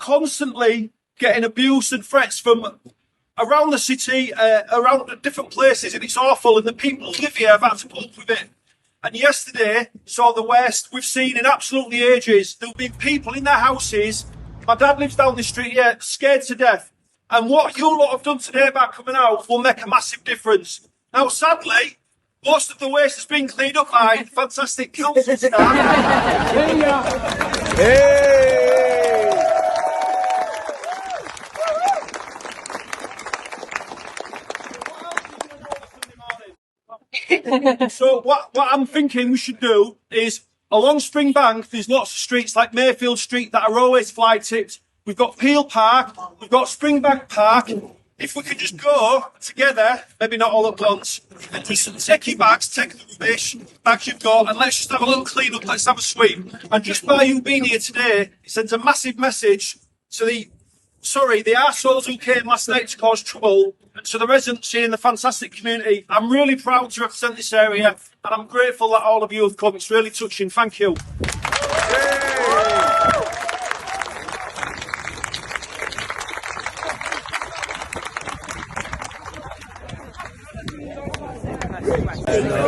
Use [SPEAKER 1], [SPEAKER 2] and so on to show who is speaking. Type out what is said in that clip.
[SPEAKER 1] constantly getting abuse and threats from around the city, around different places, and it's awful, and the people who live here have had to put up with it. And yesterday saw the worst we've seen in absolutely ages. There'll be people in their houses. My dad lives down the street here, scared to death. And what you lot have done today about coming out will make a massive difference. Now, sadly, most of the waste has been cleaned up by fantastic council staff. Hey! So what I'm thinking we should do is, along Springbank, there's lots of streets like Mayfield Street that are always fly tipped. We've got Peel Park, we've got Springbank Park. If we could just go together, maybe not all at once, and just take your bags, take the rubbish, bags you've got, and let's just have a little clean up, let's have a sweep. And just by you being here today, it sends a massive message to the arseholes who came last night to cause trouble, and to the residents here in the fantastic community. I'm really proud to represent this area, and I'm grateful that all of you have come. It's really touching. Thank you.
[SPEAKER 2] Hello.